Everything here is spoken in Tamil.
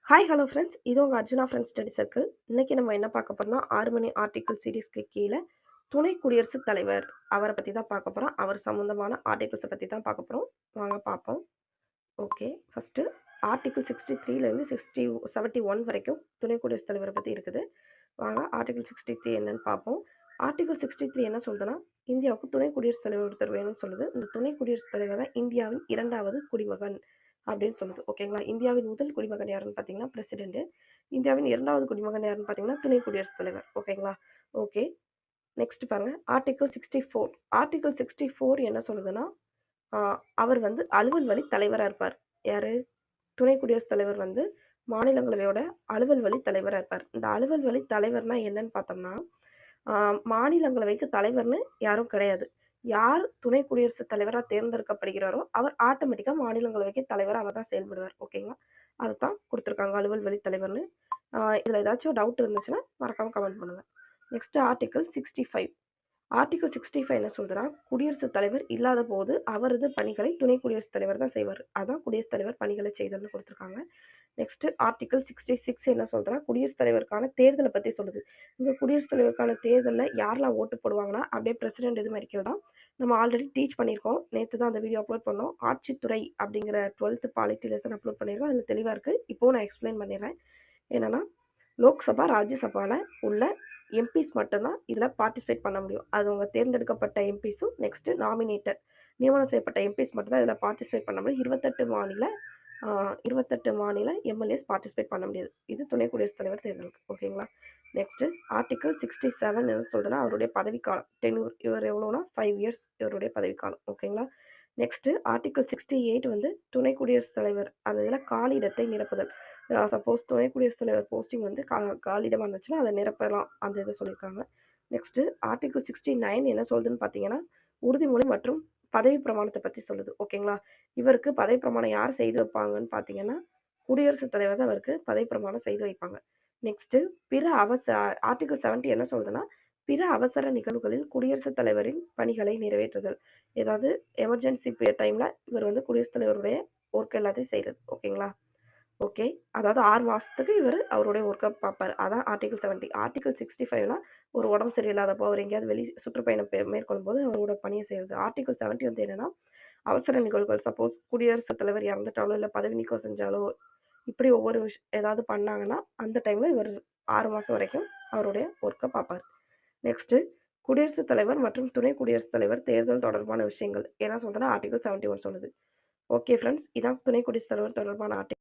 ஹாய் ஹலோ ஃப்ரெண்ட்ஸ், இது உங்கள் அர்ஜுனா ஃப்ரெண்ட்ஸ் ஸ்டடி சர்க்கிள். இன்றைக்கி நம்ம என்ன பார்க்க போகிறோம்னா 6 மணி ஆர்டிக்கல் சீரீஸ்க்கு கீழே துணை குடியரசுத் தலைவர் அவரை பற்றி தான் பார்க்க போகிறோம். அவர் சம்மந்தமான ஆர்டிகல்ஸை பற்றி தான் பார்க்க போகிறோம். வாங்க பார்ப்போம். ஓகே, ஃபஸ்ட்டு ஆர்டிகல் 63லேருந்து 71 வரைக்கும் துணை குடியரசுத் தலைவரை பற்றி இருக்குது. வாங்க ஆர்டிகல் 63 என்னன்னு பார்ப்போம். ஆர்டிகல் 63 என்ன சொல்லுதுன்னா, இந்தியாவுக்கு துணை குடியரசுத் தலைவர் ஒருத்தர் வேணும்னு சொல்லுது. இந்த துணை குடியரசுத் தலைவர் தான் இந்தியாவின் 2வது குடிமகன் அப்படின்னு சொல்லுது. ஓகேங்களா. இந்தியாவின் முதல் குடிமகன் யாருன்னு பார்த்தீங்கன்னா பிரசிடென்ட். இந்தியாவின் 2வது குடிமகன் யாருன்னு பார்த்தீங்கன்னா துணை குடியரசுத் தலைவர். ஓகேங்களா. ஓகே, நெக்ஸ்ட் பாருங்க ஆர்டிகல் 64. ஆர்டிகல் 64 என்ன சொல்லுதுன்னா, அவர் வந்து அலுவல் வழி தலைவராக இருப்பார். யாரு? துணை குடியரசுத் தலைவர் வந்து மாநிலங்களவையோட அலுவல் வழி தலைவராக இருப்பார். இந்த அலுவல் வழி தலைவர்னா என்னன்னு பார்த்தோம்னா, மாநிலங்களவைக்கு தலைவர்னு யாரும் கிடையாது. யார் துணை குடியரசுத் தலைவராக தேர்ந்தெடுக்கப்படுகிறாரோ அவர் ஆட்டோமேட்டிக்காக மாநிலங்களவைக்கு தலைவராக அவர் தான் செயல்படுவார். ஓகேங்களா. அதை தான் கொடுத்துருக்காங்க அலுவல் வழி தலைவர்னு. இதில் ஏதாச்சும் டவுட் இருந்துச்சுன்னா மறக்காமல் கமெண்ட் பண்ணுங்கள். Next article 65. ஆர்டிகல் 65 என்ன சொல்றதுன்னா, குடியரசுத் தலைவர் இல்லாத போது அவரது பணிகளை துணை குடியரசுத் தலைவர் தான் செய்வார். அதான் குடியரசுத் தலைவர் பணிகளை செய்தல்னு கொடுத்துருக்காங்க. நெக்ஸ்ட் ஆர்டிகல் 66 என்ன சொல்றதுன்னா, குடியரசுத் தலைவருக்கான தேர்தலை பற்றி சொல்லுது. இந்த குடியரசுத் தலைவருக்கான தேர்தலில் யாரெல்லாம் ஓட்டு போடுவாங்கன்னா, அப்படியே பிரசிடென்ட் இது மாதிரி தான் நம்ம ஆல்ரெடி டீச் பண்ணியிருக்கோம். நேற்று தான் அந்த வீடியோ அப்லோட் பண்ணோம். ஆட்சித்துறை அப்படிங்கிற 12th பாலிட்டி லெசன் அப்லோட் பண்ணியிருக்கோம். அதில் தெளிவாக இருக்குது. இப்போது நான் எக்ஸ்பிளைன் பண்ணிடுறேன். என்னென்னா, லோக்சபா ராஜ்யசபாவில் உள்ள எம்பிஸ் மட்டும்தான் இதில் பார்ட்டிசிபேட் பண்ண முடியும். அது அவங்க தேர்ந்தெடுக்கப்பட்ட எம்பிஸும் நெக்ஸ்ட்டு நாமினேட்டட் நியமனம் செய்யப்பட்ட எம்பிஸ் மட்டும்தான் இதில் பார்ட்டிசிபேட் பண்ண முடியும். 28 மாநில எம்எல்ஏஸ் பார்ட்டிசிபேட் பண்ண முடியாது. இது துணை குடியரசுத் தலைவர் தேர்தலுக்கு. ஓகேங்களா. நெக்ஸ்ட்டு ஆர்டிகல் 67 என்ன சொல்றதுன்னா, அவருடைய பதவிக்காலம் டென்யூர். இவர் எவ்வளோனா 5 இயர்ஸ் இவருடைய பதவிக்காலம். ஓகேங்களா. நெக்ஸ்ட்டு ஆர்டிகல் 68 வந்து துணை குடியரசுத் தலைவர் அந்த இதில் காலியிடத்தை நிரப்புதல். சப்போஸ் துணை குடியரசுத் தலைவர் போஸ்டிங் வந்து காலியிடமாக இருந்துச்சுன்னா அதை நிரப்பலாம், அந்த இதை சொல்லியிருக்காங்க. நெக்ஸ்ட்டு ஆர்டிகல் 69 என்ன சொல்லுதுன்னு பார்த்தீங்கன்னா, உறுதிமொழி மற்றும் பதவி பிரமாணத்தை பற்றி சொல்லுது. ஓகேங்களா. இவருக்கு பதவி பிரமாணம் யார் செய்து வைப்பாங்கன்னு பார்த்தீங்கன்னா, குடியரசுத் தலைவர் தான் அவருக்கு பதவி பிரமாணம் செய்து வைப்பாங்க. நெக்ஸ்ட்டு ஆர்டிகல் 70 என்ன சொல்லுதுன்னா, பிற அவசர நிகழ்வுகளில் குடியரசுத் தலைவரின் பணிகளை நிறைவேற்றுதல். ஏதாவது எமர்ஜென்சி டைமில் இவர் வந்து குடியரசுத் தலைவருடைய ஒர்க் எல்லாத்தையும் செய்கிறது. ஓகேங்களா. ஓகே, அதாவது 6 மாதத்துக்கு இவர் அவருடைய ஒர்க்கை பார்ப்பார். அதான் ஆர்டிகல் 70. ஆர்டிகல் 65னா ஒரு உடம்பு சரியில்லாதப்போ அவர் எங்கேயாவது வெளி சுற்றுப்பயணம் மேற்கொள்ளும் போது அவரோட பணியை செய்கிறது. ஆர்டிகல் 70 வந்து என்னென்னா, அவசர நிகழ்வுகள் சப்போஸ் குடியரசுத் தலைவர் இறந்துட்டாலோ இல்லை பதவி நீக்கம் செஞ்சாலோ இப்படி ஒவ்வொரு ஏதாவது பண்ணாங்கன்னா அந்த டைமில் இவர் 6 மாதம் வரைக்கும் அவருடைய ஒர்க்கை பார்ப்பார். நெக்ஸ்ட்டு குடியரசுத் தலைவர் மற்றும் துணை குடியரசுத் தலைவர் தேர்தல் தொடர்பான விஷயங்கள் என்ன சொல்றதுன்னா ஆர்டிகல் 71 சொல்லுது. ஓகே ஃப்ரெண்ட்ஸ், இதான் துணை குடியரசுத் தலைவர் தொடர்பான ஆர்டிகல்.